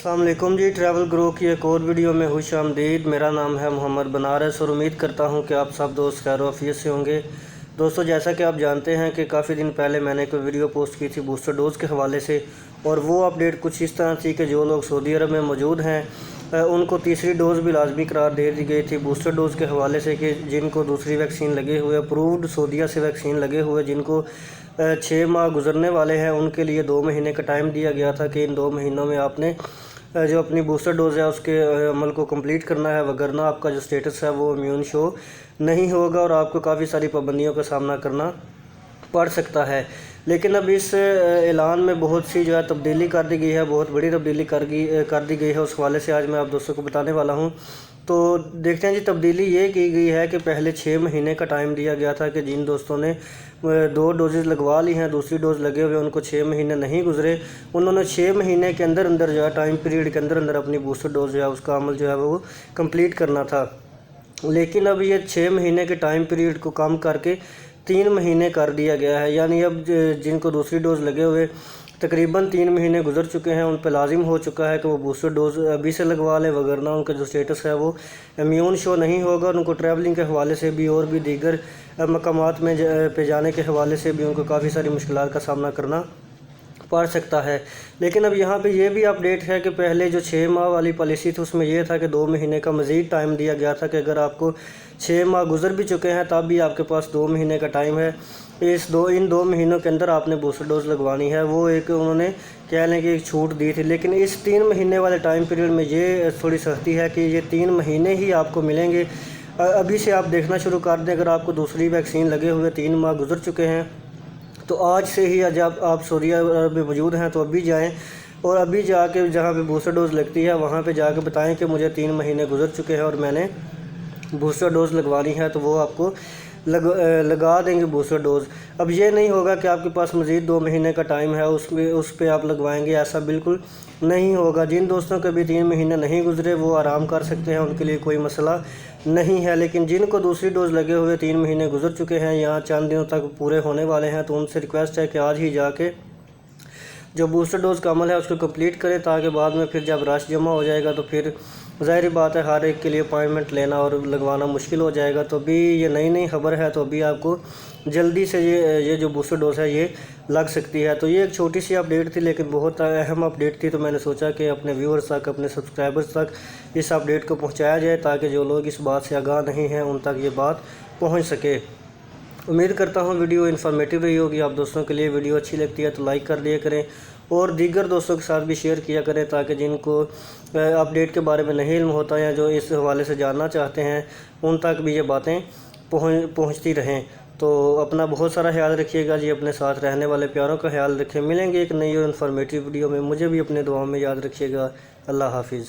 अस्सलाम वालेकुम जी। Travel grow की एक और वीडियो में खुश आमदीद। मेरा नाम है मोहम्मद बनारस और उम्मीद करता हूं कि आप सब दोस्त खैर आफियत से होंगे। दोस्तों, जैसा कि आप जानते हैं कि काफ़ी दिन पहले मैंने एक वीडियो पोस्ट की थी बूस्टर डोज़ के हवाले से, और वो अपडेट कुछ इस तरह थी कि जो लोग सऊदी अरब में मौजूद हैं उनको तीसरी डोज़ भी लाजमी करार दे दी गई थी बूस्टर डोज़ के हवाले से, कि जिनको दूसरी वैक्सीन लगे हुए, अप्रूव्ड सऊदीया से वैक्सीन लगे हुए, जिनको 6 माह गुजरने वाले हैं, उनके लिए 2 महीने का टाइम दिया गया था कि इन 2 महीनों में आपने जो अपनी बूस्टर डोज़ है उसके अमल को कंप्लीट करना है, वगरना आपका जो स्टेटस है वो इम्यून शो नहीं होगा और आपको काफ़ी सारी पाबंदियों का सामना करना पड़ सकता है। लेकिन अब इस ऐलान में बहुत सी जो है तब्दीली कर दी गई है, बहुत बड़ी तब्दीली कर दी गई है। उस हवाले से आज मैं आप दोस्तों को बताने वाला हूँ। तो देखते हैं जी, तब्दीली ये की गई है कि पहले 6 महीने का टाइम दिया गया था कि जिन दोस्तों ने 2 डोजेज़ लगवा ली हैं, दूसरी डोज़ लगे हुए उनको 6 महीने नहीं गुजरे, उन्होंने 6 महीने के अंदर अंदर जो है टाइम पीरियड के अंदर अंदर अपनी बूस्टर डोज़ जो है उसका अमल जो है वो कंप्लीट करना था। लेकिन अब ये 6 महीने के टाइम पीरियड को कम करके 3 महीने कर दिया गया है। यानी अब जिनको दूसरी डोज़ लगे हुए तकरीबन 3 महीने गुजर चुके हैं, उन पर लाजिम हो चुका है कि वो बूस्टर डोज़ अभी से लगवा लें, वगरना उनका जो स्टेटस है वो इम्यून शो नहीं होगा। उनको ट्रैवलिंग के हवाले से भी और भी दीगर मकामात में पे जाने के हवाले से भी उनको काफ़ी सारी मुश्किलात का सामना करना पड़ सकता है। लेकिन अब यहाँ पे ये भी अपडेट है कि पहले जो 6 माह वाली पॉलिसी थी उसमें यह था कि 2 महीने का मज़ीद टाइम दिया गया था कि अगर आपको 6 माह गुजर भी चुके हैं तब भी आपके पास 2 महीने का टाइम है, इन 2 महीनों के अंदर आपने बूस्टर डोज़ लगवानी है। वो एक उन्होंने कह लें कि एक छूट दी थी। लेकिन इस 3 महीने वाले टाइम पीरियड में ये थोड़ी सख्ती है कि ये 3 महीने ही आपको मिलेंगे। अभी से आप देखना शुरू कर दें। अगर आपको दूसरी वैक्सीन लगे हुए 3 माह गुजर चुके हैं तो आज से ही, जब आप सऊदी अरब में मौजूद हैं तो अभी जाएं और अभी जाके जहाँ पे बूस्टर डोज़ लगती है वहाँ पे जाके बताएं कि मुझे 3 महीने गुजर चुके हैं और मैंने बूस्टर डोज़ लगवानी है, तो वो आपको लगा देंगे बूस्टर डोज़। अब ये नहीं होगा कि आपके पास मज़ीद 2 महीने का टाइम है उस पर आप लगवाएंगे, ऐसा बिल्कुल नहीं होगा। जिन दोस्तों के भी 3 महीने नहीं गुजरे वो आराम कर सकते हैं, उनके लिए कोई मसला नहीं है। लेकिन जिनको दूसरी डोज़ लगे हुए 3 महीने गुजर चुके हैं या चंद दिनों तक पूरे होने वाले हैं, तो उनसे रिक्वेस्ट है कि आज ही जाके जो बूस्टर डोज़ का अमल है उसको कंप्लीट करें, ताकि बाद में फिर जब रश जमा हो जाएगा तो फिर ज़ाहिर बात है हर एक के लिए अपॉइंटमेंट लेना और लगवाना मुश्किल हो जाएगा। तो अभी ये नई खबर है, तो अभी आपको जल्दी से ये जो बूस्टर डोज़ है ये लग सकती है। तो ये एक छोटी सी अपडेट थी, लेकिन बहुत अहम अपडेट थी। तो मैंने सोचा कि अपने व्यूअर्स तक, अपने सब्सक्राइबर्स तक इस अपडेट को पहुँचाया जाए, ताकि जो लोग इस बात से आगाह नहीं हैं उन तक ये बात पहुँच सके। उम्मीद करता हूँ वीडियो इन्फॉर्मेटिव रही होगी आप दोस्तों के लिए। वीडियो अच्छी लगती है तो लाइक कर दिया करें और दीगर दोस्तों के साथ भी शेयर किया करें, ताकि जिनको अपडेट के बारे में नहीं इल्म होता या जो इस हवाले से जानना चाहते हैं उन तक भी ये बातें पहुँचती रहें। तो अपना बहुत सारा ख्याल रखिएगा जी, अपने साथ रहने वाले प्यारों का ख्याल रखें। मिलेंगे एक नई और इन्फॉर्मेटिव वीडियो में। मुझे भी अपने दुआओं में याद रखिएगा। अल्लाह हाफिज़।